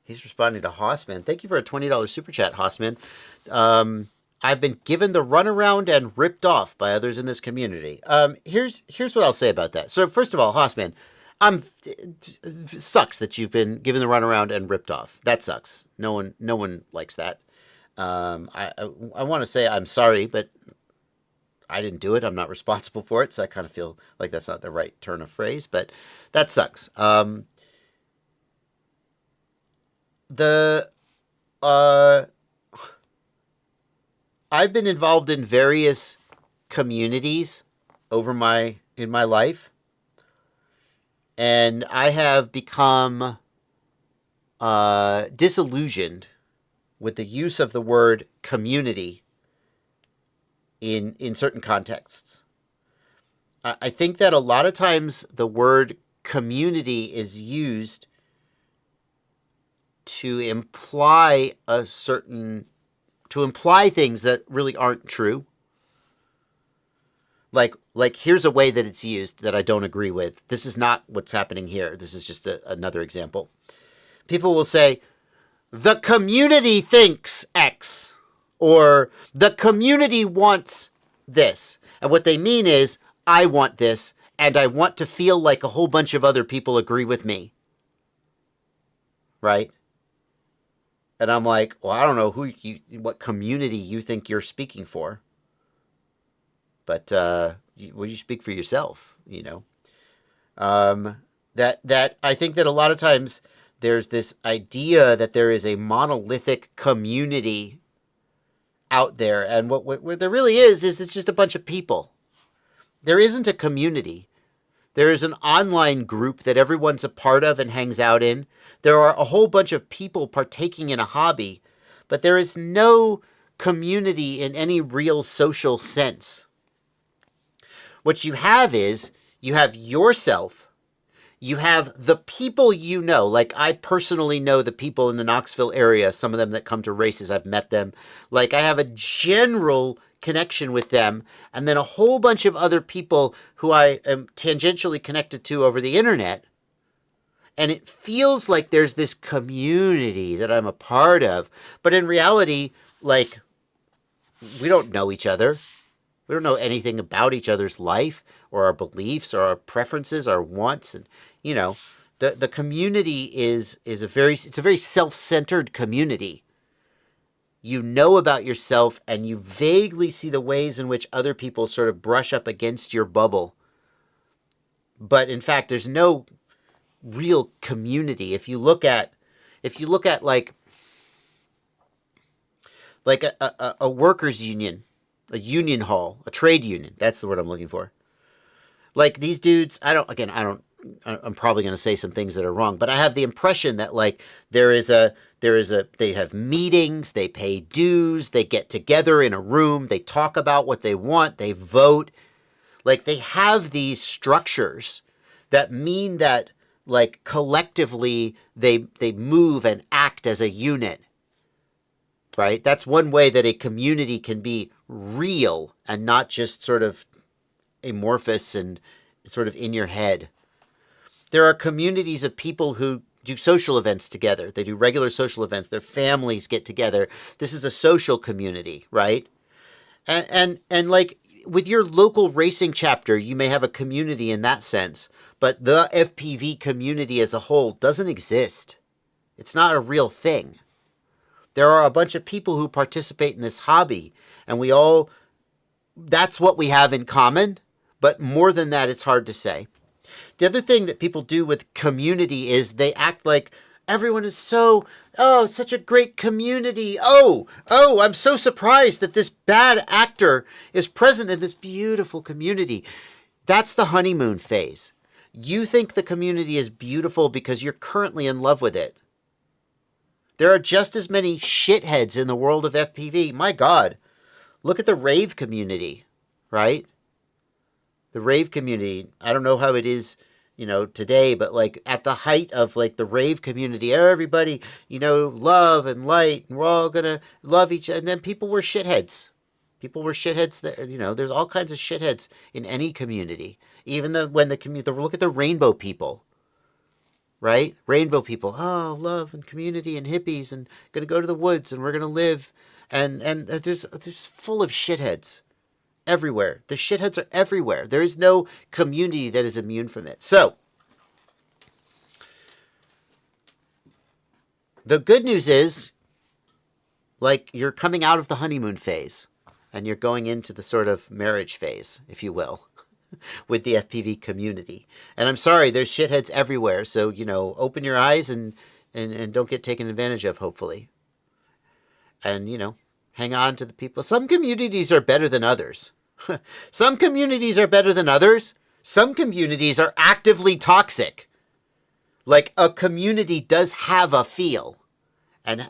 He's responding to Hossman. Thank you for a $20 super chat, Hossman. I've been given the runaround and ripped off by others in this community. Here's what I'll say about that. So first of all, Hossman, it sucks that you've been given the runaround and ripped off. That sucks. No one likes that. I want to say I'm sorry, but I didn't do it. I'm not responsible for it, so I kind of feel like that's not the right turn of phrase. But that sucks. The uh, I've been involved in various communities in my life, and I have become disillusioned with the use of the word community in certain contexts. I think that a lot of times the word community is used to imply things that really aren't true. Like here's a way that it's used that I don't agree with. This is not what's happening here. This is just another example. People will say, the community thinks X, or the community wants this. And what they mean is, I want this, and I want to feel like a whole bunch of other people agree with me. Right? And I'm like, well, I don't know what community you think you're speaking for. But you speak for yourself, you know. That I think that a lot of times there's this idea that there is a monolithic community out there, and what there really is it's just a bunch of people. There isn't a community. There is an online group that everyone's a part of and hangs out in. There are a whole bunch of people partaking in a hobby, but there is no community in any real social sense. What you have is, you have yourself, you have the people you know. Like, I personally know the people in the Knoxville area, some of them that come to races, I've met them. Like, I have a general connection with them, and then a whole bunch of other people who I am tangentially connected to over the internet. And it feels like there's this community that I'm a part of. But in reality, like, we don't know each other. We don't know anything about each other's life or our beliefs or our preferences, our wants. And, you know, the community is a very self-centered community. You know about yourself, and you vaguely see the ways in which other people sort of brush up against your bubble. But in fact, there's no real community. If you look at like a workers' union, a union hall, a trade union, that's the word I'm looking for. Like, these dudes, I'm probably going to say some things that are wrong, but I have the impression that, like, they have meetings, they pay dues, they get together in a room, they talk about what they want, they vote. Like, they have these structures that mean that, like, collectively they move and act as a unit. Right? That's one way that a community can be real and not just sort of amorphous and sort of in your head. There are communities of people who do social events together. They do regular social events. Their families get together. This is a social community, right? And like, with your local racing chapter, you may have a community in that sense, but the FPV community as a whole doesn't exist. It's not a real thing. There are a bunch of people who participate in this hobby, and that's what we have in common, but more than that, it's hard to say. The other thing that people do with community is they act like everyone is it's such a great community. I'm so surprised that this bad actor is present in this beautiful community. That's the honeymoon phase. You think the community is beautiful because you're currently in love with it. There are just as many shitheads in the world of FPV. My God, look at the rave community, right? The rave community, I don't know how it is, today, but like at the height of like the rave community, everybody, love and light, and we're all gonna love each other. And then people were shitheads. People were shitheads. There's all kinds of shitheads in any community. Even when the community, look at the rainbow people. right? Rainbow people, oh, love and community and hippies and gonna go to the woods and we're gonna live, and there's full of shitheads everywhere. The shitheads are everywhere. There is no community that is immune from it. So the good news is, like, you're coming out of the honeymoon phase and you're going into the sort of marriage phase, if you will, with the FPV community. And I'm sorry, there's shitheads everywhere. So, open your eyes and don't get taken advantage of, hopefully. And, hang on to the people. Some communities are better than others. Some communities are better than others. Some communities are actively toxic. Like, a community does have a feel. And,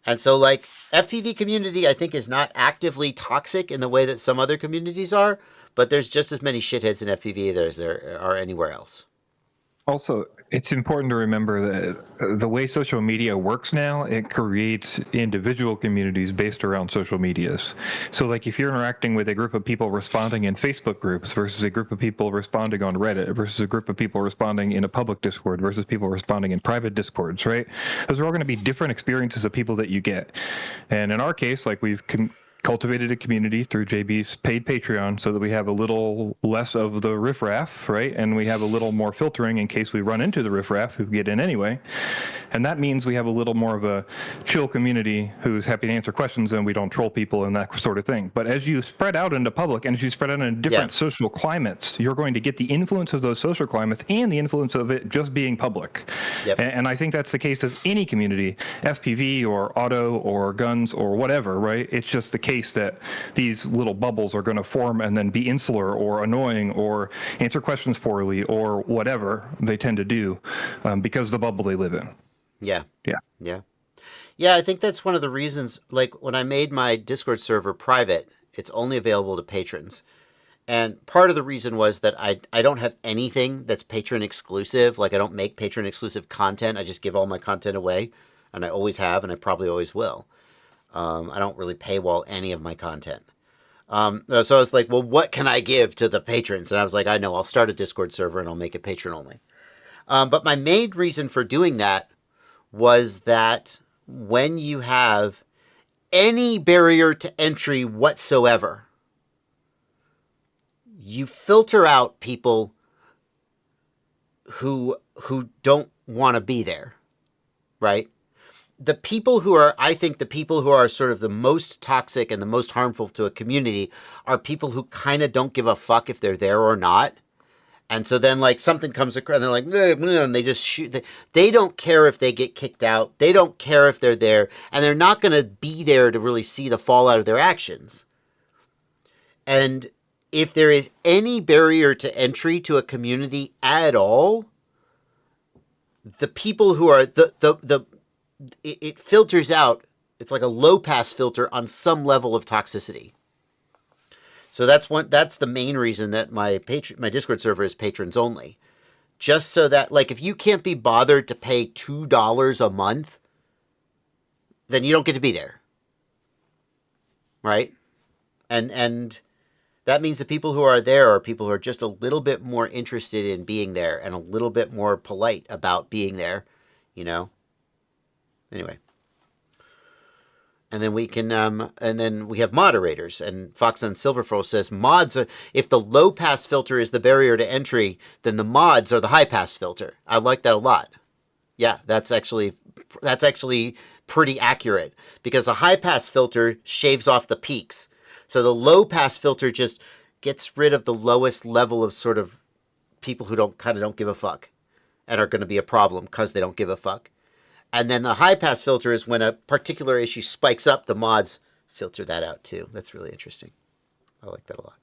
and so, like, FPV community, I think, is not actively toxic in the way that some other communities are, but there's just as many shitheads in FPV as there are anywhere else. Also, it's important to remember that the way social media works now, it creates individual communities based around social medias. So, like, if you're interacting with a group of people responding in Facebook groups versus a group of people responding on Reddit versus a group of people responding in a public Discord versus people responding in private Discords, right? Those are all going to be different experiences of people that you get. And in our case, like, we've cultivated a community through JB's paid Patreon so that we have a little less of the riffraff, right? And we have a little more filtering in case we run into the riffraff who get in anyway. And that means we have a little more of a chill community who's happy to answer questions and we don't troll people and that sort of thing. But as you spread out into public and as you spread out in different social climates, you're going to get the influence of those social climates and the influence of it just being public. Yep. And I think that's the case of any community, FPV or auto or guns or whatever, right? It's just the case that these little bubbles are going to form and then be insular or annoying or answer questions poorly or whatever they tend to do because the bubble they live in. Yeah. Yeah. Yeah. Yeah, I think that's one of the reasons, like, when I made my Discord server private, it's only available to patrons. And part of the reason was that I don't have anything that's patron exclusive. Like, I don't make patron exclusive content. I just give all my content away. And I always have, and I probably always will. I don't really paywall any of my content. So I was like, well, what can I give to the patrons? And I was like, I know, I'll start a Discord server and I'll make it patron only. But my main reason for doing that was that when you have any barrier to entry whatsoever, you filter out people who don't want to be there, right? The people who are, I think the people who are sort of the most toxic and the most harmful to a community are people who kind of don't give a fuck if they're there or not. And so then, like, something comes across and they're like, and they just shoot. They don't care if they get kicked out. They don't care if they're there. And they're not going to be there to really see the fallout of their actions. And if there is any barrier to entry to a community at all, the people who are it filters out. It's like a low pass filter on some level of toxicity. So that's the main reason that my Discord server is patrons only. Just so that, like, if you can't be bothered to pay $2 a month, then you don't get to be there. Right? And that means the people who are there are people who are just a little bit more interested in being there and a little bit more polite about being there, Anyway. And then we can, and then we have moderators. And Fox on Silverfro says mods are, if the low pass filter is the barrier to entry, then the mods are the high pass filter. I like that a lot. Yeah, that's actually pretty accurate because a high pass filter shaves off the peaks. So the low pass filter just gets rid of the lowest level of sort of people who don't give a fuck and are going to be a problem because they don't give a fuck. And then the high pass filter is when a particular issue spikes up, the mods filter that out too. That's really interesting. I like that a lot.